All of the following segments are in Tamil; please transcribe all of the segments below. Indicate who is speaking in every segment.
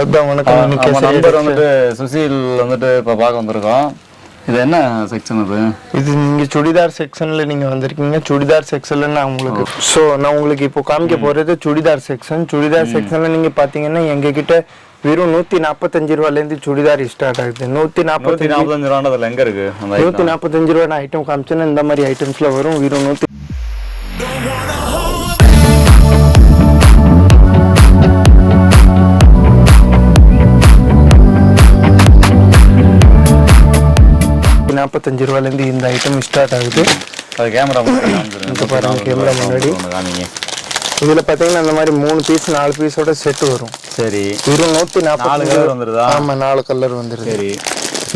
Speaker 1: அதான் வணக்கம்.
Speaker 2: நம்ம நண்பர் வந்துட்டு சுசில் வந்துட்டு இப்போ பார்க்க வந்திருக்கோம். இது என்ன செக்ஷன் அது?
Speaker 1: இது நீங்கள் சுடிதார் செக்ஷனில் நீங்கள் வந்திருக்கீங்க. சுடிதார் செக்ஷனில் நான் உங்களுக்கு இப்போ காமிக்க போகிறது சுடிதார் செக்ஷன். சுடிதார் செக்ஷனில் நீங்கள் பார்த்தீங்கன்னா எங்ககிட்ட வெறும் 145 ரூபாயிலேருந்து சுடிதார் ஸ்டார்ட் ஆகுது.
Speaker 2: 145 ரூபான்றதுல எங்கே இருக்குது?
Speaker 1: 145 ரூபா ஐட்டம் காமிச்சேன்னா இந்த மாதிரி ஐட்டம்ஸில் வரும். வெறும் 145 ரூபாயிலேருந்து இந்த ஐட்டம் ஸ்டார்ட் ஆகுது.
Speaker 2: அது கேமரா
Speaker 1: பாருங்க, கேமரா முன்னாடி இதில் பார்த்தீங்கன்னா இந்த மாதிரி 3 பீஸ் 4 பீஸோட செட் வரும்.
Speaker 2: சரி,
Speaker 1: வெறும் 145
Speaker 2: வந்துருதா?
Speaker 1: ஆமாம், 4 கலர் வந்துருது. சரி,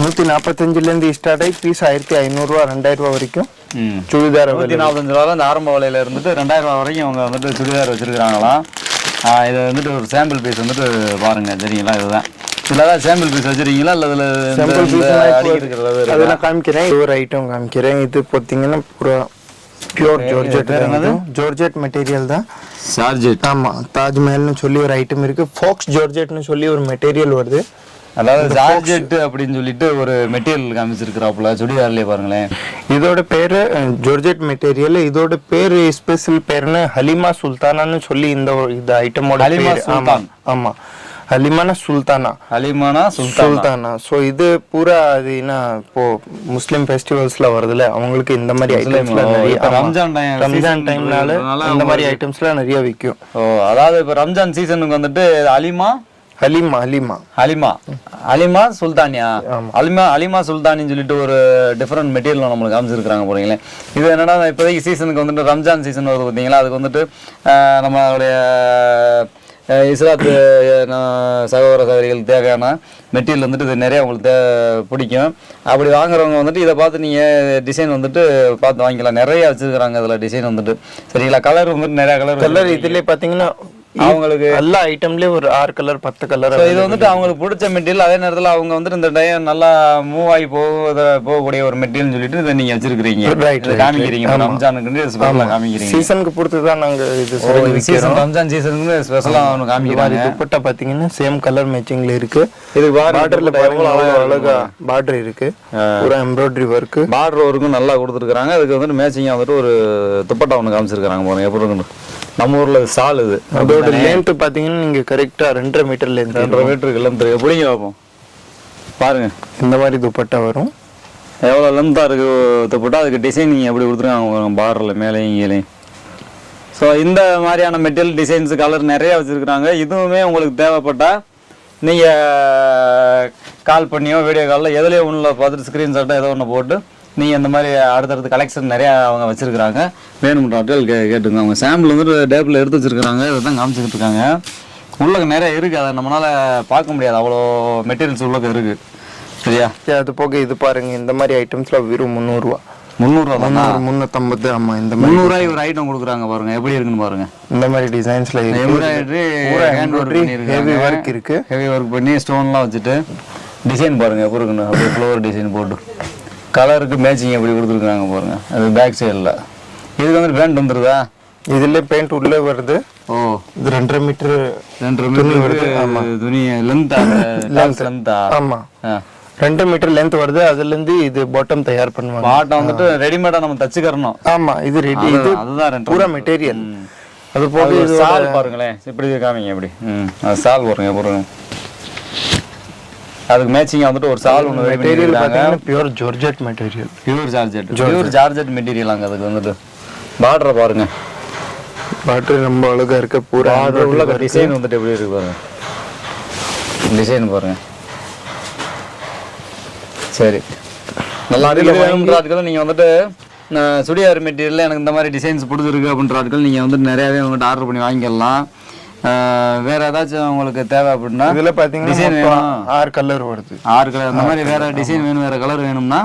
Speaker 1: 145லேருந்து ஸ்டார்ட் ஆகி பீஸ் 1500 ரூபா 2000 ரூபா வரைக்கும் சுடிதார்.
Speaker 2: 145 ரூபா அந்த ஆரம்ப விலையில இருந்துட்டு 2000 ரூபா வரைக்கும் அவங்க வந்துட்டு சுடிதார் வச்சிருக்காங்களாம். இது வந்துட்டு ஒரு சாம்பிள் பீஸ் வந்துட்டு பாருங்க, சரிங்களா? இதுதான் இதில் சாம்பிள் பீஸ் வச்சிருக்கீங்களா? இல்லை இதில் சாம்பிள் பீஸ்
Speaker 1: அதெல்லாம் காமிக்கிறேன். ஒரு ஐட்டம் காமிக்கிறேன். இது பார்த்தீங்கன்னா பூரா பியூர் ஜார்ஜெட். ஜார்ஜெட் மெட்டீரியல் தான்.
Speaker 2: ஜார்ஜெட்,
Speaker 1: ஆமாம். தாஜ்மஹல்னு சொல்லி ஒரு ஐட்டம் இருக்கு. ஃபாக்ஸ் ஜார்ஜெட்னு சொல்லி ஒரு மெட்டீரியல் வருது.
Speaker 2: அதாவது ஜார்ஜெட் அப்படின்னு சொல்லிட்டு ஒரு மெட்டீரியல் காமிச்சிருக்கிறாப்புல சுடிதார்லயே பாருங்களேன்.
Speaker 1: இதோட பேரு ஜார்ஜெட் மெட்டீரியல். இதோட பேரு ஸ்பெஷல் பேருன்னு ஹலிமா சுல்தானான்னு சொல்லி இந்த ஐட்டமோட பேர். ஆமா, ஹலிமானா சுல்தானா. ஸோ இது பூரா அது என்ன இப்போ முஸ்லீம் ஃபெஸ்டிவல்ஸ்ல வருதுல, அவங்களுக்கு இந்த மாதிரி ஐட்டம்ஸ்லாம் நிறைய ரம்ஜான் டைம்னால இந்த மாதிரி ஐட்டம்ஸ்லாம் நிறைய விற்கும்.
Speaker 2: ஓ, அதாவது இப்போ ரம்ஜான் சீசனுக்கு வந்துட்டு அலிமா சுல்தானியா, அலிமா சுல்தானின்னு சொல்லிட்டு ஒரு டிஃப்ரெண்ட் மெட்டீரியல் நம்மளுக்கு காமிச்சிருக்காங்க போறீங்களே. இது என்னன்னா, இப்போதைக்கு சீசனுக்கு வந்துட்டு ரம்ஜான் சீசன் வருது பார்த்தீங்களா, அதுக்கு வந்துட்டு நம்மளுடைய இஸ்லாத்து சகோதர சகோதரிகளுக்கு தேவையான மெட்டீரியல் வந்துட்டு இது நிறைய உங்களுக்கு பிடிக்கும். அப்படி வாங்குறவங்க வந்துட்டு இதை பார்த்து நீங்கள் டிசைன் வந்துட்டு பார்த்து வாங்கிக்கலாம். நிறைய வச்சுருக்கிறாங்க இதில் டிசைன் வந்துட்டு, சரிங்களா? கலர் வந்துட்டு நிறையா கலர்
Speaker 1: இதுலேயே பார்த்தீங்கன்னா அவங்களுக்கு எல்லா ஐட்டம்லயே ஒரு 6 கலர் 10 கலர்.
Speaker 2: இது வந்துட்டு அவங்களுக்கு பிடிச்ச மெட்டீரியல். அதே நேரத்தில் அவங்க வந்துட்டு இந்த டைம் நல்லா மூவ் ஆகி போகக்கூடிய ஒரு மெட்டீரியல் சொல்லிட்டு இதை நீங்க வச்சிருக்கீங்க, காமிக்கிறீங்க. ரம்ஜானுக்கு காமிக்கிறீங்க, சீசனுக்கு
Speaker 1: பொறுத்து தான் நாங்க இது
Speaker 2: ரம்ஜான் சீசனுக்கு ஸ்பெஷலா காமிக்கிறாங்க.
Speaker 1: துப்பட்டா பாத்தீங்கன்னா சேம் கலர் மேட்சிங்ல இருக்கு. இது பார்டர்ல அழகா பார்டர் இருக்கு, ஒரு எம்ப்ராய்டரி ஒர்க்.
Speaker 2: பார்டர் ஒர்க்கும் நல்லா கொடுத்துருக்காங்க. அதுக்கு வந்துட்டு மேட்சிங்கா வந்துட்டு ஒரு துப்பட்டா ஒன்று காமிச்சிருக்காங்க பாருங்க. எப்படி இருக்கு நம்ம ஊர்ல சால். இது
Speaker 1: அதோட லென்த் பாத்தீங்கன்னா நீங்க கரெக்டா 2.5 மீட்டர் லென்த்,
Speaker 2: 2.5 மீட்டருக்கு லென்த் எப்படிங்க பார்ப்போம் பாருங்க.
Speaker 1: இந்த மாதிரி துப்பட்டா வரும்.
Speaker 2: எவ்வளோ லென்த்தாக இருக்கு துப்பட்டா. அதுக்கு டிசைன் நீங்கள் எப்படி கொடுத்துருக்காங்க பார்டரில் மேலேயும் கீழேயும். ஸோ இந்த மாதிரியான மெட்டீரியல் டிசைன்ஸ் கலர் நிறையா வச்சுருக்குறாங்க. இதுவுமே உங்களுக்கு தேவைப்பட்டால் நீங்கள் கால் பண்ணியோ வீடியோ காலில் எதுலேயோ ஒன்றில் பார்த்துட்டு ஸ்க்ரீன்ஷாட்டோ ஏதோ ஒன்று போட்டு நீங்கள் இந்த மாதிரி அடுத்தடுத்து கலெக்ஷன் நிறையா அவங்க வச்சுருக்குறாங்க. வேணும்ன்ற ஆட்கள் கேட்டுங்க. அவங்க சாம்பிள் வந்துட்டு டேபிளில் எடுத்து வச்சுருக்குறாங்க. இதை தான் காமிச்சிக்கிட்டு இருக்காங்க. உள்ளக நிறைய இருக்குது, அதை நம்மளால் பார்க்க முடியாது, அவ்வளோ மெட்டீரியல்ஸ் உள்ளக இருக்குது, சரியா?
Speaker 1: அது போக இது பாருங்கள், இந்த மாதிரி ஐட்டம்ஸ்லாம் வெறும் 300 ரூபா.
Speaker 2: 300 ரூபா,
Speaker 1: 350. ஆமாம், இந்த
Speaker 2: 300 ரூபாய் ஒரு ஐட்டம் கொடுக்குறாங்க பாருங்க, எப்படி இருக்குன்னு பாருங்க.
Speaker 1: இந்த மாதிரி டிசைன்ஸில்
Speaker 2: எம்ப்ராய்டரி
Speaker 1: ஹெவி ஒர்க் இருக்குது.
Speaker 2: ஹெவி ஒர்க் பண்ணி ஸ்டோன்லாம் வச்சுட்டு டிசைன் பாருங்கள் எப்படி இருக்குன்னு. அப்படியே ஃப்ளோர் டிசைன் போட்டு கலருக்கு மேட்சிங் எப்படி கொடுத்துருக்காங்க பாருங்க. அது பேக் சைடில் இதுக்கு வந்து பெயிண்ட் வந்துருதா?
Speaker 1: இதுல பெயிண்ட் உள்ளே வருது.
Speaker 2: ஓ,
Speaker 1: இது 2.5 மீட்டர்
Speaker 2: வருது. துணி லென்த்தா?
Speaker 1: ஆமா, 2 மீட்டர் லென்த் வருது. அதுல இருந்து இது பாட்டம் தயார் பண்ணுவாங்க.
Speaker 2: பாட்டம் வந்துட்டு ரெடிமேடா நம்ம தச்சுக்கறணும்.
Speaker 1: ஆமா, இது ரெடி. இது
Speaker 2: அதுதான்
Speaker 1: பூரா மெட்டீரியல். அது போக
Speaker 2: இது சால் பாருங்களேன், இப்படி காமிங்க. எப்படி அது சால் பாருங்க. அதுக்கு மேட்சிங்கா வந்துட்டு ஒரு சால் ஒன்று
Speaker 1: மெட்டீரியல் பார்த்தீங்கன்னா pure georgette material.
Speaker 2: Pure georgette material. அங்கே அதுக்கு வந்துட்டு பார்டரை பாருங்க.
Speaker 1: பார்டர் ரொம்ப அழகா இருக்கு. பூரா
Speaker 2: உள்ள டிசைன் வந்துட்டு எப்படி இருக்கு பாருங்க. டிசைன் பாருங்க. சரி, நல்லா வேணும்ன்றாட்கள் நீங்கள் வந்துட்டு சுடிதார் மெட்டீரியலில் எனக்கு இந்த மாதிரி டிசைன்ஸ் பிடிச்சிருக்கு அப்படின்றாட்கள் நீங்கள் வந்துட்டு நிறையாவே வந்துட்டு ஆர்டர் பண்ணி வாங்கிக்கலாம். வேற ஏதாச்சும் உங்களுக்கு தேவை அப்படின்னா
Speaker 1: இதில் பார்த்தீங்கன்னா டிசைன் வேணும். 6 கலர் வருது.
Speaker 2: 6 கலர். அந்த மாதிரி வேற டிசைன் வேணும், வேற கலர் வேணும்னா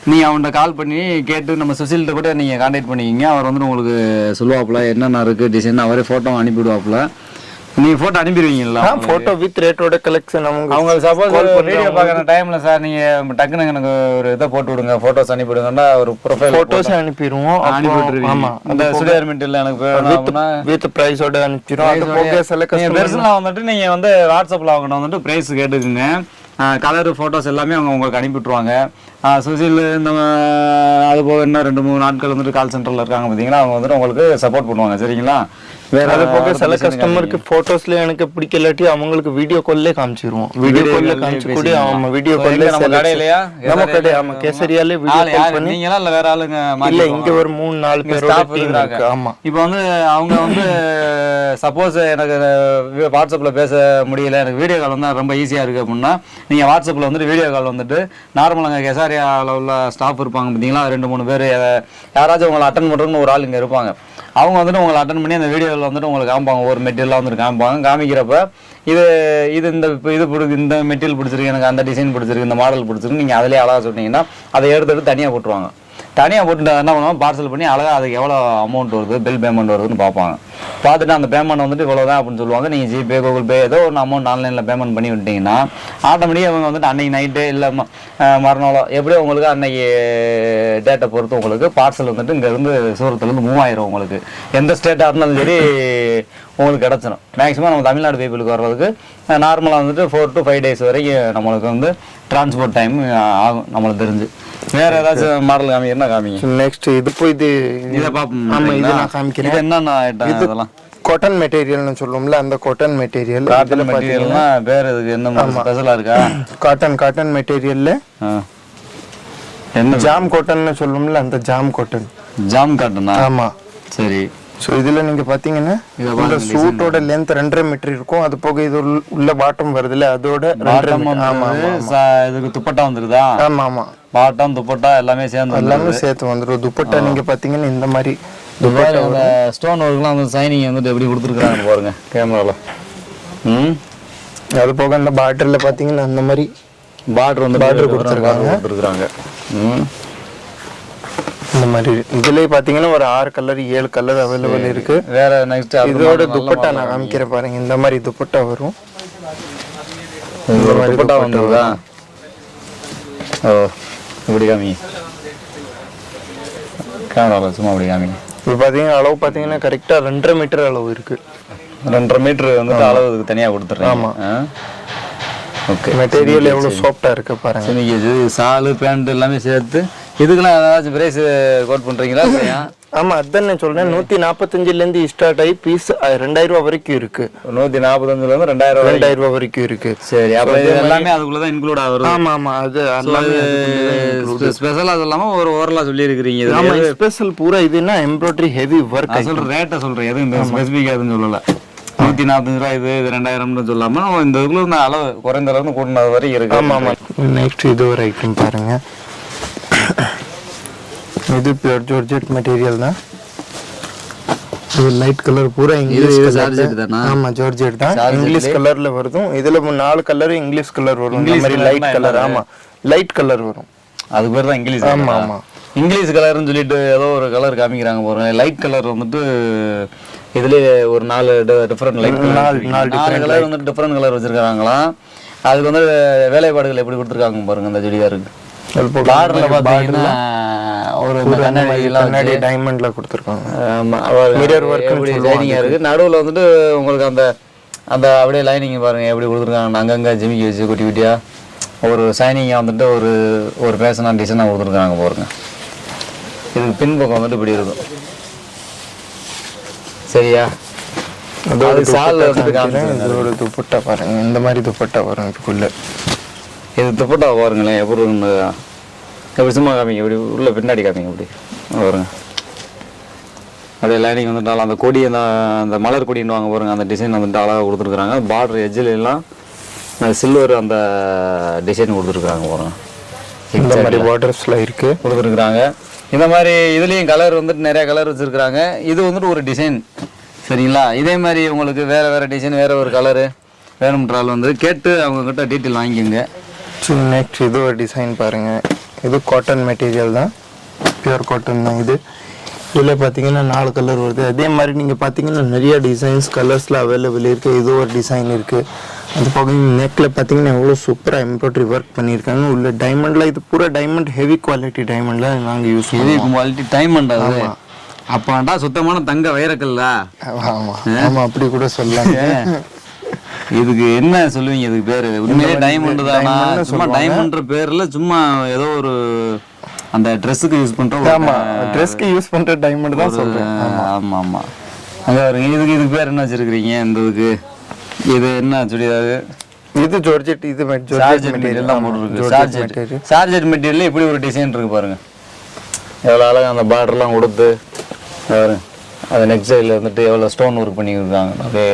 Speaker 2: நீங்கள் அவன்கிட்ட கால் பண்ணி கேட்டு நம்ம சுசில்கிட்ட கூட நீங்கள் கான்டாக்ட் பண்ணிக்கிங்க. அவர் வந்துட்டு உங்களுக்கு சொல்லுவாப்புல என்னென்ன இருக்குது டிசைன். அவரே ஃபோட்டோ அனுப்பிவிடுவாப்புல. நீங்க போட்டோ அனுப்பிடுவீங்களா
Speaker 1: போட்டோ வித் ரேட்டோட கலெக்ஷன்
Speaker 2: அவங்க சப்போஸ் வீடியோ பார்க்குற டைம்ல சார் நீங்க டக்குனு எனக்கு ஒரு இதை போட்டு விடுங்க போட்டோஸ் அனுப்பிவிடுங்கன்னா ஒரு ப்ரொஃபைல்
Speaker 1: போட்டோஸ் அனுப்பிடுவோம்.
Speaker 2: அனுப்பி விட்டுருவீங்க.
Speaker 1: ஆமா
Speaker 2: அந்த சுடிதார் மெட்டீரியல் எனக்கு வேணும்னா
Speaker 1: வித் பிரைஸோட அனுப்பிடுவோம். அது போக சில கஸ்டமர்
Speaker 2: பெருசுலாம் வந்துட்டு நீங்க வந்து வாட்ஸ்அப்ல அவங்ககிட்ட வந்துட்டு பிரைஸ் கேட்டுக்குங்க. கலர் ஃபோட்டோஸ் எல்லாமே அவங்க உங்களுக்கு அனுப்பிவிட்ருவாங்க. சுசில் இந்த அது போக இன்னும் 2-3 நாட்கள் வந்துட்டு கால் சென்டரில் இருக்காங்க பார்த்தீங்கன்னா அவங்க வந்துட்டு உங்களுக்கு சப்போர்ட் பண்ணுவாங்க. சரிங்களா? வேற
Speaker 1: அது போக சில கஸ்டமருக்கு போட்டோஸ்ல எனக்கு பிடிக்கலாட்டி அவங்களுக்கு வீடியோ கால்லே காமிச்சிருவோம். வீடியோ கால்ல காமிச்சு கூட ஆமா வீடியோ கால்ல
Speaker 2: நம்ம கடையிலயா
Speaker 1: நம்ம கடை ஆமா கேசரியாலே வீடியோ கால் பண்ணி
Speaker 2: நீங்களா இல்ல வேற ஆளுங்க
Speaker 1: இல்ல இங்க ஒரு 3-4 பேரோட டீம் இருக்கு. ஆமா
Speaker 2: இப்போ வந்து அவங்க வந்து சப்போஸ் எனக்கு வாட்ஸ்அப்ல பேச முடியல எனக்கு வீடியோ கால் வந்து ரொம்ப ஈஸியா இருக்கு அப்படின்னா நீங்க வாட்ஸ்அப்ல வந்துட்டு வீடியோ கால் வந்துட்டு நார்மலாக கெசாரியாவில் உள்ள ஸ்டாஃப் இருப்பாங்க பார்த்தீங்களா 2-3 பேர் யாராச்சும் உங்களை அட்டன் பண்ணுறதுன்னு ஒரு ஆள் இங்கே இருப்பாங்க. அவங்க வந்துட்டு உங்களை அட்டன் பண்ணி அந்த வீடியோவில் வந்துட்டு உங்களுக்கு காமிப்பாங்க. ஒரு மெட்டீரியலாக வந்துட்டு காமிக்கிறப்ப இது இந்த மெட்டீரியல் பிடிச்சிருக்கு எனக்கு அந்த டிசைன் பிடிச்சிருக்கு இந்த மாடல் பிடிச்சிருக்கு நீங்கள் அதிலே அழகாக சொன்னீங்கன்னா அதை எடுத்துகிட்டு தனியாக போட்டுருவாங்க. தனியாக போட்டுட்டு என்ன பண்ணுவாங்க பார்சல் பண்ணி அழகாக அதுக்கு எவ்வளோ அமௌண்ட் வருது பில் பேமெண்ட் வருதுன்னு பார்ப்பாங்க. பார்த்துட்டு அந்த பேமெண்ட் வந்துட்டு இவ்வளோ தான் அப்படின்னு சொல்லுவாங்க. நீங்கள் ஜிபே கூகுள் பே ஏதோ ஒரு அமௌண்ட் ஆன்லைனில் பேமெண்ட் பண்ணி விட்டீங்கன்னா ஆட்டோமேட்டிக்காக அவங்க வந்துட்டு அன்றைக்கி நைட்டு இல்லை மறுநாளோ எப்படியோ உங்களுக்கு அன்றைக்கி டேட்டை பொறுத்து உங்களுக்கு பார்சல் வந்துட்டு இங்கேருந்து சூரத்துலேருந்து மூவ் ஆயிரும். உங்களுக்கு எந்த ஸ்டேட்டாக இருந்தாலும் சரி உங்களுக்கு கிடச்சிடும். மேக்ஸிமம் நம்ம தமிழ்நாடு பீப்புளுக்கு வர்றதுக்கு நார்மலாக வந்துட்டு 4 to 5 days வரைக்கும் நம்மளுக்கு வந்து டிரான்ஸ்போர்ட் டைம் ஆகும் நம்மளுக்கு தெரிஞ்சு. வேற ஏதாச்சும் மாடல் காமிக்கிறா காமிங்க.
Speaker 1: நெக்ஸ்ட் இது போய்
Speaker 2: இதை பார்ப்போம்.
Speaker 1: ஆமா இது நான் காமிக்கிறேன்.
Speaker 2: இது என்னென்ன ஐட்டம் இதெல்லாம்
Speaker 1: காட்டன் மெட்டீரியல்னு சொல்லுவோம்ல அந்த காட்டன் மெட்டீரியல்.
Speaker 2: காட்டன் மெட்டீரியல்னா வேற இதுக்கு என்ன ஸ்பெஷலா இருக்கா?
Speaker 1: காட்டன் மெட்டீரியல்ல
Speaker 2: என்ன
Speaker 1: ஜாம் காட்டன்னு சொல்லுவோம்ல அந்த ஜாம்
Speaker 2: காட்டனா? ஆமா சரி.
Speaker 1: ஸோ இதுல நீங்க பாத்தீங்கன்னா இந்த சூட்டோட லென்த் 2.5 மீட்டர் இருக்கும். அது போக இது உள்ள பாட்டம் வருதுல அதோட 2.5 மீட்டர். ஆமா
Speaker 2: இதுக்கு துப்பட்டா வந்துருதா?
Speaker 1: ஆமா ஆமா
Speaker 2: பாட்டம் துப்பட்டா எல்லாமே
Speaker 1: சேர்த்து வந்துரும். துப்பட்டா நீங்க பாத்தீங்கன்னா இந்த மாதிரி
Speaker 2: ஸ்டோன் ஒர்க்லாம் வந்து சைனிங் வந்துட்டு எப்படி கொடுத்துருக்காங்க பாருங்க கேமரால.
Speaker 1: அது போக இந்த பார்டர்ல பாத்தீங்கன்னா அந்த மாதிரி பார்டர் கொடுத்துருக்காங்க. இந்த மாதிரி இதுலயே பாத்தீங்கன்னா ஒரு 6 கலர் 7 கலர் அவைலபிள் இருக்கு.
Speaker 2: வேற நெக்ஸ்ட்
Speaker 1: இதோட துப்பட்டா நான் காமிக்கிறேன் பாருங்க. இந்த மாதிரி துப்பட்டா வரும்.
Speaker 2: இந்த மாதிரி துப்பட்டா வந்துருதா? ஓ இப்படி காமி கேமரால சும்மா அப்படி காமி.
Speaker 1: இப்போ பாத்தீங்கன்னா அளவு பாத்தீங்கன்னா கரெக்டா 2.5 மீட்டர் அளவு இருக்கு.
Speaker 2: 2.5 மீட்டர் வந்துட்டு அளவுக்கு தனியா கொடுத்துறேன். ஆமா ஓகே.
Speaker 1: மெட்டீரியல் எவ்வளவு சாஃப்ட்டா இருக்கு பாருங்க.
Speaker 2: இது சாலு பேண்ட் எல்லாமே சேர்த்து இதுக்கெல்லாம் ஏதாச்சும் பிரைஸ் கோட் பண்றீங்களா?
Speaker 1: ஆமா அதான் நான் சொல்றேன். 145ல இருந்து ஸ்டார்ட் ஆகி பீஸ் 2000 ரூபாய் வரைக்கும் இருக்கு.
Speaker 2: 145ல இருந்து 2000
Speaker 1: ரூபாய் வரைக்கும் இருக்கு.
Speaker 2: சரி அப்ப இது எல்லாமே அதுக்குள்ள தான் இன்க்ளூட் ஆகுது.
Speaker 1: ஆமா ஆமா அது எல்லாமே
Speaker 2: ஸ்பெஷல் அது இல்லாம ஒரு ஓரலா சொல்லி இருக்கீங்க.
Speaker 1: ஆமா ஸ்பெஷல் பூரா இதுன்னா எம்ப்ராய்டரி ஹெவி வர்க்.
Speaker 2: சொல்ற ரேட்ட சொல்றேன் எதுவும் ஸ்பெசிஃபிக்கா எதுவும் சொல்லல. 145 ரூபாய் இது 2000 சொல்லாம இந்த இதுக்குள்ள அளவு குறைந்த அளவுக்கு கூட்டினது வரை இருக்கு.
Speaker 1: ஆமா ஆமா. நெக்ஸ்ட் இது ஒரு ஐட்டம் பாருங்க. இது பியூர் ஜார்ஜெட் மெட்டீரியல் தான். இது லைட் கலர் பூரா இங்கிலீஷ்
Speaker 2: ஜார்ஜெட் தானா?
Speaker 1: ஆமா ஜார்ஜெட் தான். இங்கிலீஷ் கலர்ல வரும். இதுல 4 கலர் இங்கிலீஷ் கலர் வரும். இந்த மாதிரி லைட் கலர். ஆமா லைட் கலர் வரும்.
Speaker 2: அது பேர் தான் இங்கிலீஷ்.
Speaker 1: ஆமா ஆமா
Speaker 2: இங்கிலீஷ் கலர்னு சொல்லிட்டு ஏதோ ஒரு கலர் காமிக்கிறாங்க பாருங்க. லைட் கலர் வந்துட்டு இதுலயே ஒரு 4 டிஃபரெண்ட் லைட் கலர் வந்துட்டு டிஃபரெண்ட் கலர் வச்சிருக்காங்களாம். அதுக்கு வந்து வேலைப்பாடுகள் எப்படி கொடுத்துருக்காங்க பாருங்க. இந்த சுடிதாருக்கு பார்டர்ல பாத்தீங்கன்னா ஒரு
Speaker 1: கண்ணாடி டைமண்ட்ல கொடுத்துருக்காங்க.
Speaker 2: மிரர் வர்க் எப்படி லைனிங்கா இருக்கு. நடுவுல வந்துட்டு உங்களுக்கு அந்த அந்த அப்படியே லைனிங் பாருங்க எப்படி கொடுத்துருக்காங்க. அங்கங்க ஜிமிக்கி வச்சு குட்டி குட்டியா ஒரு சைனிங்கா வந்துட்டு ஒரு ஃபேஷனா டிசைனா கொடுத்துருக்காங்க பாருங்க. இதுக்கு பின்பக்கம் வந்துட்டு இப்படி இருக்கும். சரியா?
Speaker 1: அதோட சால் இதோட துப்பட்டா பாருங்க. இந்த மாதிரி துப்பட்டா வரும் இதுக்குள்ள.
Speaker 2: இது துப்பட்டா பாருங்களேன் எப்படி சும்மா காமிங்க. இப்படி உள்ள பின்னாடி காமிங்க. இப்படி பாருங்க அப்படியே லைனிங் வந்துட்டாலும் அந்த கொடி அந்த மலர் கொடின்னு வாங்க பாருங்க. அந்த டிசைன் வந்துட்டு அழகாக கொடுத்துருக்குறாங்க. பார்டர் எஜ்ஜில் எல்லாம் சில்வர் அந்த டிசைன் கொடுத்துருக்குறாங்க பாருங்க.
Speaker 1: இந்த மாதிரி பார்டர்ஸ்ல இருக்கு
Speaker 2: கொடுத்துருக்குறாங்க. இந்த மாதிரி இதுலேயும் கலர் வந்துட்டு நிறைய கலர் வச்சுருக்குறாங்க. இது வந்துட்டு ஒரு டிசைன். சரிங்களா? இதே மாதிரி உங்களுக்கு வேறு டிசைன் வேறு ஒரு கலரு வேணும்ன்றால் வந்து கேட்டு அவங்கக்கிட்ட டீட்டெயில் வாங்கிக்கோங்க.
Speaker 1: நெக்ஸ்ட் இது ஒரு டிசைன் பாருங்க. இது காட்டன் மெட்டீரியல் தான். பியூர் காட்டன் தான். இதில் பார்த்தீங்கன்னா 4 கலர் வருது. அதே மாதிரி நீங்கள் பார்த்தீங்கன்னா நிறைய டிசைன்ஸ் கலர்ஸில் அவைலபிள் இருக்குது. இது ஒரு டிசைன் இருக்குது. அது போக நெக்கில் பார்த்தீங்கன்னா எவ்வளோ சூப்பராக எம்ப்ராய்டரி ஒர்க் பண்ணியிருக்காங்க. உள்ள டைமண்டில் இது பூரா டைமண்ட் ஹெவி குவாலிட்டி டைமண்டில் நாங்கள் யூஸ்
Speaker 2: ஹெவி குவாலிட்டி டைமண்ட் அது. அப்பாண்டா சுத்தமான தங்க வைரக்கல்லா.
Speaker 1: ஆமாம் ஆமாம், அப்படி கூட சொல்லலாங்க.
Speaker 2: இதுக்கு என்ன சொல்லுவீங்க? இதுக்கு பேரு உண்மையிலே டைமண்ட் தானா? சும்மா டைமண்ட்ற பேர்ல சும்மா ஏதோ ஒரு அந்த ட்ரெஸ்ஸுக்கு யூஸ் பண்ற,
Speaker 1: ஆமா ட்ரெஸ்க்கு யூஸ் பண்ற டைமண்ட் தான் சொல்றேன்.
Speaker 2: ஆமா ஆமா. அங்க இதுக்கு பேர் என்ன வச்சிருக்கீங்க? இந்த இதுக்கு இது என்ன சுடிதார்? இது
Speaker 1: ஜார்ஜெட். இது
Speaker 2: ஜார்ஜெட் மெட்டீரியல் தான் போட்டுருக்கு. ஜார்ஜெட் மெட்டீரியல்ல இப்படி ஒரு டிசைன் இருக்கு பாருங்க. எவ்வளோ அழகா அந்த பார்டர்லாம் கொடுத்து பாருங்க. அது நெக் சைடில் வந்துட்டு எவ்வளோ ஸ்டோன் ஒர்க் பண்ணியிருக்காங்க. அப்படியே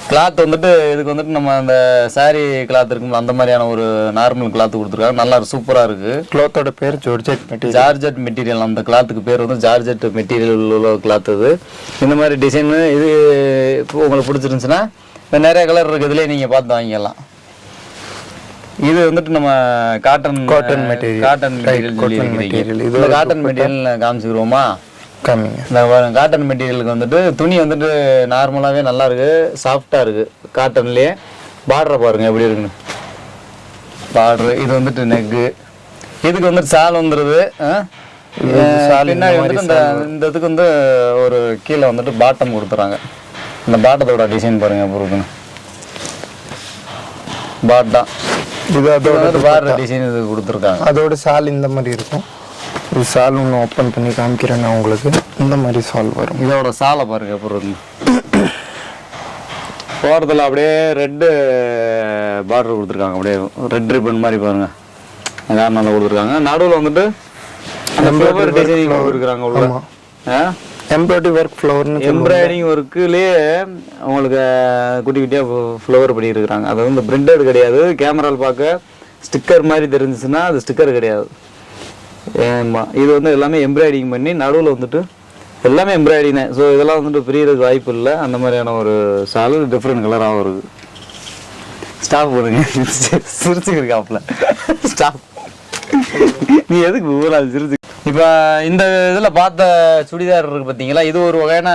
Speaker 2: கிளாத் வந்துட்டு இதுக்கு வந்துட்டு நம்ம அந்த சாரி கிளாத் இருக்கும்போது அந்த மாதிரியான ஒரு நார்மல் கிளாத் கொடுத்துருக்காங்க. நல்லா சூப்பராக இருக்குது.
Speaker 1: கிளாத்தோட பேர் ஜார்ஜெட் மெட்டீரியல்.
Speaker 2: Georgette material. அந்த கிளாத்துக்கு பேர் வந்து ஜார்ஜெட் மெட்டீரியல் உள்ள கிளாத். இது இந்த மாதிரி டிசைனு இது இப்போ உங்களுக்கு பிடிச்சிருந்துச்சுன்னா இப்போ நிறைய கலர் இருக்குது. இதுலேயே நீங்கள் பார்த்து வாங்கிக்கலாம். இது வந்துட்டு நம்ம காட்டன் மெட்டீரியல். இது காட்டன் மெட்டீரியல் காமிச்சுக்கிறோமா? இந்த காட்டன் மெட்டீரியலுக்கு வந்துட்டு துணி வந்துட்டு நார்மலாகவே நல்லா இருக்கு, சாஃப்டா இருக்கு. காட்டன்லயே பார்டரை பாருங்க எப்படி இருக்குன்னு. பார்டர் இது வந்துட்டு நெக்கு. இதுக்கு வந்துட்டு சால் வந்துடுது. பின்னாடி வந்துட்டு இந்த இதுக்கு வந்து ஒரு கீழே வந்துட்டு பாட்டம் கொடுத்துறாங்க. இந்த பாட்டத்தோட டிசைன் பாருங்க எப்படி இருக்குன்னு. பாட்டம் இது அதோட பார்டர் டிசைன் இது கொடுத்துருக்காங்க.
Speaker 1: அதோட சால் இந்த மாதிரி இருக்கும். இது சால் ஒன்று ஓப்பன் பண்ணி காமிக்கிறேன் நான் உங்களுக்கு. இந்த மாதிரி சால் வரும்.
Speaker 2: இதோட சாலை பாருங்க அப்புறம் போகிறதுல அப்படியே ரெட்டு பார்டர் கொடுத்துருக்காங்க. அப்படியே ரெட் ரிப்பன் மாதிரி பாருங்க. நல்லா கொடுத்துருக்காங்க. நடுவில் வந்துட்டு ஃப்ளவர் டிசைனிங் கொடுத்துருக்காங்க. உள்ள
Speaker 1: எம்ப்ராய்டரி ஒர்க் ஃப்ளவர்னு
Speaker 2: எம்ப்ராய்டிங் ஒர்க்குலேயே உங்களுக்கு குட்டி குட்டியாக ஃப்ளவர் பண்ணியிருக்கிறாங்க. அது வந்து பிரிண்டட் கிடையாது. கேமராவில் பார்க்க ஸ்டிக்கர் மாதிரி தெரிஞ்சிச்சுன்னா அது ஸ்டிக்கர் கிடையாது. ஆமாம், இது வந்து எல்லாமே எம்ப்ராய்டிங் பண்ணி நடுவில் வந்துட்டு எல்லாமே எம்ப்ராய்டிங் தான். ஸோ இதெல்லாம் வந்துட்டு பிரியறதுக்கு வாய்ப்பு இல்லை. அந்த மாதிரியான ஒரு சாலு டிஃப்ரெண்ட் கலராகவும் இருக்குது. ஸ்டாப் பண்ணுங்க. சிரிச்சுக்கிருக்காப்புல ஸ்டாப். நீ எதுக்கு ஊரா சிரிச்சு? இப்போ இந்த இதில் பார்த்த சுடிதார் இருக்குது பார்த்தீங்களா? இது ஒரு வகையான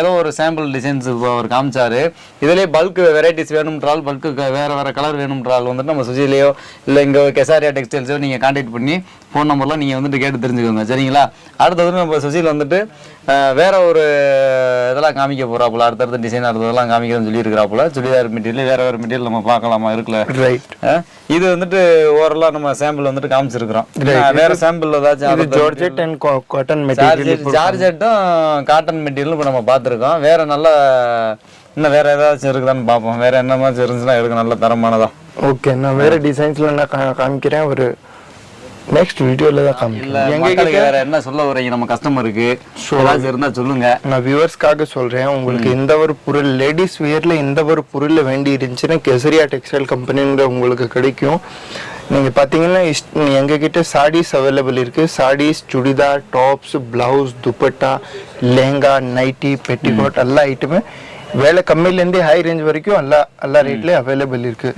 Speaker 2: ஏதோ ஒரு சாம்பிள் டிசைன்ஸ் இப்போ அவர் காமிச்சாரு. இதிலே பல்க் வெரைட்டிஸ் வேணும்ன்றால், பல்க்கு வேறு கலர் வேணும்ன்றால் வந்துட்டு நம்ம சுஜிலையோ இல்லை இங்கே கெசாரியா டெக்ஸ்டைல்ஸோ நீங்கள் கான்டாக்ட் பண்ணி ஃபோன் நம்பர்லாம் நீங்கள் வந்துட்டு கேட்டு தெரிஞ்சுக்கோங்க. சரிங்களா? அடுத்தது நம்ம சுஜியில் வந்துட்டு வேற ஒரு இதெல்லாம் காமிக்க போகிறாப்புல. அடுத்தடுத்த டிசைன் அடுத்ததெல்லாம் காமிக்கிறேன்னு சொல்லியிருக்கிறாப்புல. சுடிதார் மெட்டீரியல் வேறு மெட்டீரியல் நம்ம பார்க்கலாமா? இருக்குல்ல.
Speaker 1: ரைட்.
Speaker 2: இது வந்துட்டு ஓவரலாக நம்ம சாம்பிள் வந்துட்டு காமிச்சிருக்கிறோம். வேற சாம்பிள் ஏதாச்சும்
Speaker 1: ஜார்ஜெட் அண்ட் காட்டன் மெட்டீரியல்.
Speaker 2: ஜார்ஜெட்டும் காட்டன் மெட்டீரியல் இப்போ நம்ம பார்த்துருக்கோம். வேற நல்ல இன்னும் வேற ஏதாச்சும் இருக்குதான்னு பார்ப்போம். வேற என்ன மாதிரி இருந்துச்சுன்னா எடுக்க நல்ல தரமானதா.
Speaker 1: ஓகே, நான் வேற டிசைன்ஸ்ல நான் காமிக்கிறேன். ஒரு நெக்ஸ்ட் வீடியோல தான் காமிக்கிறேன்.
Speaker 2: எங்களுக்கு வேற என்ன சொல்ல வரீங்க நம்ம கஸ்டமருக்கு? ஏதாச்சும் இருந்தா சொல்லுங்க.
Speaker 1: நான் வியூவர்ஸ்க்காக சொல்றேன். உங்களுக்கு எந்த ஒரு பொருள் லேடிஸ் வேர்ல எந்த ஒரு பொருள் வேண்டி இருந்துச்சுன்னா கெசரியா டெக்ஸ்டைல் கம்பெனிங்கிற உங்களுக்கு கிடைக்கும். நீங்கள் பார்த்தீங்கன்னா எங்ககிட்ட சாரீஸ் அவைலபிள் இருக்குது. Saris, churidar, tops, blouse, dupatta, lehenga, nighty, petticoat எல்லா ஐட்டமே வேலை கம்மியிலேருந்து ஹை ரேஞ்ச் வரைக்கும் எல்லா ரேட்லேயும் அவைலபிள் இருக்கு.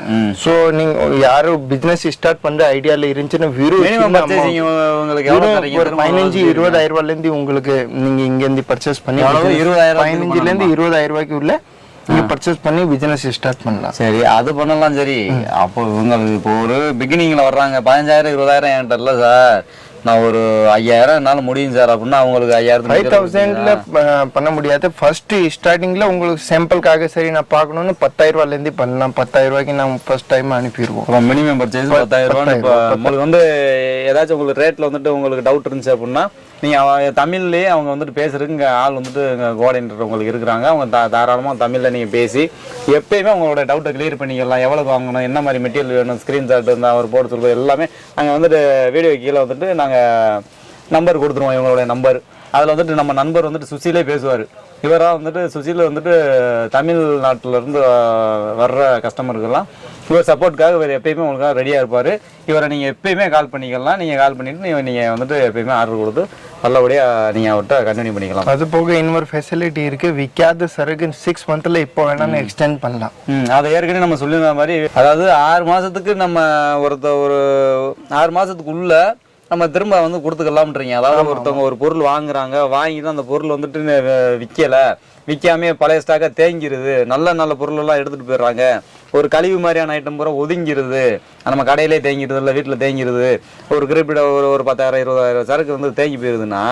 Speaker 1: ஸோ நீங்கள் யாரும் பிஸ்னஸ் ஸ்டார்ட் பண்ணுற ஐடியாவில் இருந்துச்சுன்னா வெறும் 15-20 ரூபாயிலேருந்து உங்களுக்கு நீங்கள் இங்கேருந்து பர்ச்சேஸ் பண்ணி 15-20 ரூபாய்க்கு உள்ள நீங்க பர்ச்சேஸ் பண்ணி பிசினஸ் ஸ்டார்ட் பண்ணலாம்.
Speaker 2: சரி, அது பண்ணலாம். சரி, அப்போ இவங்களுக்கு இப்போ ஒரு பிகினிங்ல வர்றாங்க 15,000-20,000 என்கிட்ட இல்லை சார், நான் ஒரு 5,000 என்னால முடியும் சார் அப்படின்னா அவங்களுக்கு
Speaker 1: 5,000 பண்ண முடியாது. ஃபர்ஸ்ட் ஸ்டார்டிங்ல உங்களுக்கு சாம்பிளுக்காக சரி நான் பார்க்கணும்னு 10,000 ரூபாயிலேருந்து பண்ணலாம். 10,000 ரூபாய்க்கு நான் ஃபர்ஸ்ட் டைம் அனுப்பிடுவோம்.
Speaker 2: மினிமம் பர்ச்சேஸ் 10,000 ரூபாய். உங்களுக்கு வந்து ஏதாச்சும் உங்களுக்கு ரேட்ல வந்துட்டு உங்களுக்கு டவுட் இருந்துச்சு அப்படின்னா நீங்க தமிழ்லயே அவங்க வந்துட்டு பேசுறதுக்கு இங்க ஆள் வந்துட்டு கோஆர்டினேட்டர் உங்களுக்கு இருக்கிறாங்க. அவங்க தாராளமா தமிழ்ல நீங்க பேசி எப்பயுமே உங்களோட டவுட்டை கிளியர் பண்ணிக்கலாம். எவ்வளவு வாங்கணும், என்ன மாதிரி மெட்டீரியல் வேணும், ஸ்கிரீன்ஷாட் இருந்தா அவர் போட சொல்றது எல்லாமே நாங்க வந்துட்டு வீடியோ கீழே வந்துட்டு நாங்க நம்பர் கொடுத்துருவோம். இவங்களுடைய நம்பர் அதில் வந்துட்டு நம்ம நண்பர் வந்துட்டு சுசிலே பேசுவார். இவராக வந்துட்டு சுசியில் வந்துட்டு தமிழ்நாட்டில் இருந்து வர்ற கஸ்டமருக்கெல்லாம் இவர் சப்போர்ட்டுக்காக இவர் எப்பயுமே உங்களுக்காக ரெடியாக இருப்பார். இவரை நீங்கள் எப்பயுமே கால் பண்ணிக்கலாம். நீங்கள் கால் பண்ணிவிட்டு நீங்கள் வந்துட்டு எப்பயுமே ஆர்டர் கொடுத்து நல்லபடியாக நீங்கள் அவர்கிட்ட கண்டினியூ பண்ணிக்கலாம்.
Speaker 1: அது போக இன்னொரு ஃபெசிலிட்டி இருக்குது. விற்காத சரக்கு 6 மந்த்தில் இப்போ வேணாலும் எக்ஸ்டெண்ட் பண்ணலாம்.
Speaker 2: அதை ஏற்கனவே நம்ம சொல்லியிருந்த மாதிரி, அதாவது 6 மாதத்துக்கு நம்ம ஒரு 6 மாதத்துக்குள்ள நம்ம திரும்ப வந்து கொடுத்துக்கலாம்ன்றீங்க. அதாவது ஒருத்தவங்க ஒரு பொருள் வாங்குறாங்க, வாங்கிட்டு அந்த பொருள் வந்துட்டு விற்காமே பழைய ஸ்டாக்காக தேங்கிருது, நல்ல பொருள் எல்லாம் எடுத்துட்டு போயிடுறாங்க, ஒரு கழிவு மாதிரியான ஐட்டம் பூரா ஒதுங்கிருது, நம்ம கடையிலே தேங்கிடுது, இல்லை வீட்டில் தேங்கிடுது, ஒரு குறிப்பிட்ட ஒரு 10,000 20,000 சரக்கு வந்து தேங்கி போயிருதுன்னா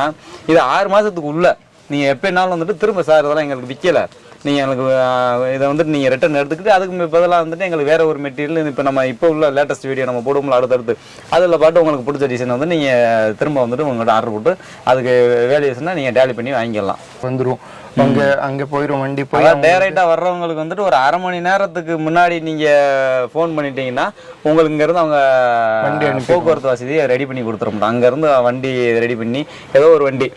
Speaker 2: இது 6 மாதத்துக்கு உள்ள நீங்கள் எப்போனாலும் வந்துட்டு திரும்ப சார் இதெல்லாம் எங்களுக்கு விற்கலை, நீங்கள் எங்களுக்கு இதை வந்துட்டு நீங்கள் ரிட்டர்ன் எடுத்துக்கிட்டு அதுக்கு பதிலாக வந்துட்டு எங்களுக்கு வேறு ஒரு மெட்டீரியல் இப்போ நம்ம இப்போ உள்ள லேட்டஸ்ட் வீடியோ நம்ம போடுவோம்ல அடுத்தடுத்து அதில் பாட்டு உங்களுக்கு பிடிச்ச டிசைன் வந்து நீங்கள் திரும்ப வந்துட்டு உங்கள்கிட்ட ஆர்டர் போட்டு அதுக்கு வேல்யூஸ்னால் நீங்கள் டேலி பண்ணி வாங்கிக்கலாம்.
Speaker 1: வந்துடும் அங்கே போயிடும் வண்டி போய்.
Speaker 2: டேரெக்டாக வர்றவங்களுக்கு வந்துட்டு ஒரு அரை மணி நேரத்துக்கு முன்னாடி நீங்கள் ஃபோன் பண்ணிட்டீங்கன்னா உங்களுக்கு இங்கேருந்து அவங்க போக்குவரத்து வசதியை ரெடி பண்ணி கொடுத்துருப்போம். அங்கேருந்து வண்டி ரெடி பண்ணி ஏதோ ஒரு வண்டி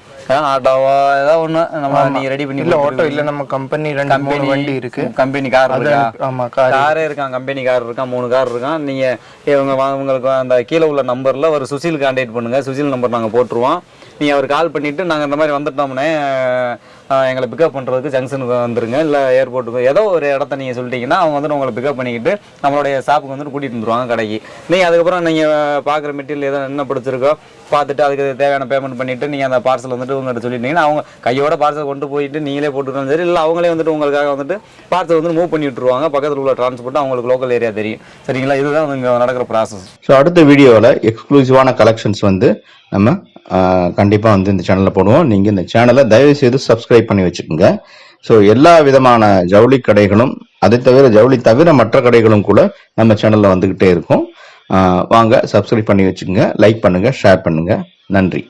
Speaker 2: ஆட்டோவா ஏதாவது ஒன்று நம்ம நீங்கள் ரெடி பண்ணி.
Speaker 1: இல்லை ஆட்டோ இல்லை, நம்ம கம்பெனி 2-3 வண்டி இருக்கு.
Speaker 2: கம்பெனி கார் இருக்கா?
Speaker 1: ஆமாம்,
Speaker 2: காரே இருக்கான், கம்பெனி கார் இருக்கான், 3 கார் இருக்கான். நீங்கள் உங்களுக்கு அந்த கீழே உள்ள நம்பரில் ஒரு சுசில் கான்டாக்ட் பண்ணுங்கள், சுசில் நம்பர் நாங்கள் போட்டுருவோம். நீங்கள் அவர் கால் பண்ணிவிட்டு நாங்கள் இந்த மாதிரி வந்துட்டோம்னே எங்களை பிக்கப் பண்ணுறதுக்கு ஜங்ஷனுக்கு வந்துருங்க, இல்லை ஏர்போர்ட்டுக்கு ஏதோ ஒரு இடத்த நீங்கள் சொல்லிட்டீங்கன்னா அவங்க வந்துட்டு உங்களை பிக்கப் பண்ணிக்கிட்டு நம்மளுடைய ஷாப்புக்கு வந்துட்டு கூட்டிகிட்டு வந்துருவாங்க கடைக்கு. நீங்கள் அதுக்கப்புறம் நீங்கள் பார்க்குற மெட்டீரியல் எதோ என்ன பிடிச்சிருக்கோ பார்த்துட்டு அதுக்கு தேவையான பேமெண்ட் பண்ணிவிட்டு நீங்கள் அந்த பார்சல் வந்துட்டு உங்கள்கிட்ட சொல்லிட்டீங்கன்னா அவங்க கையோட பார்சல் கொண்டு போயிட்டு நீங்களே போட்டுக்கலாம் சரி, இல்லை அவங்களே வந்துட்டு உங்களுக்காக வந்துட்டு பார்சல் வந்து மூவ் பண்ணி விட்டுருவாங்க. பக்கத்தில் உள்ள டிரான்ஸ்போர்ட் அவங்களுக்கு லோக்கல் ஏரியா தெரியும். சரிங்களா? இதுதான் இங்கே நடக்கிற ப்ராசஸ்.
Speaker 3: ஸோ அடுத்த வீடியோவில் எக்ஸ்க்ளூசிவான கலெக்ஷன்ஸ் வந்து நம்ம கண்டிப்பாக வந்து இந்த சேனலில் போடுவோம். நீங்கள் இந்த சேனலை தயவுசெய்து சப்ஸ்கிரைப் பண்ணி வச்சுக்கோங்க. ஸோ எல்லா விதமான ஜவுளி கடைகளும் அதை தவிர ஜவுளி தவிர மற்ற கடைகளும் கூட நம்ம சேனலில் வந்துக்கிட்டே இருக்கும். வாங்க சப்ஸ்கிரைப் பண்ணி வச்சுக்கோங்க, லைக் பண்ணுங்கள், ஷேர் பண்ணுங்கள். நன்றி.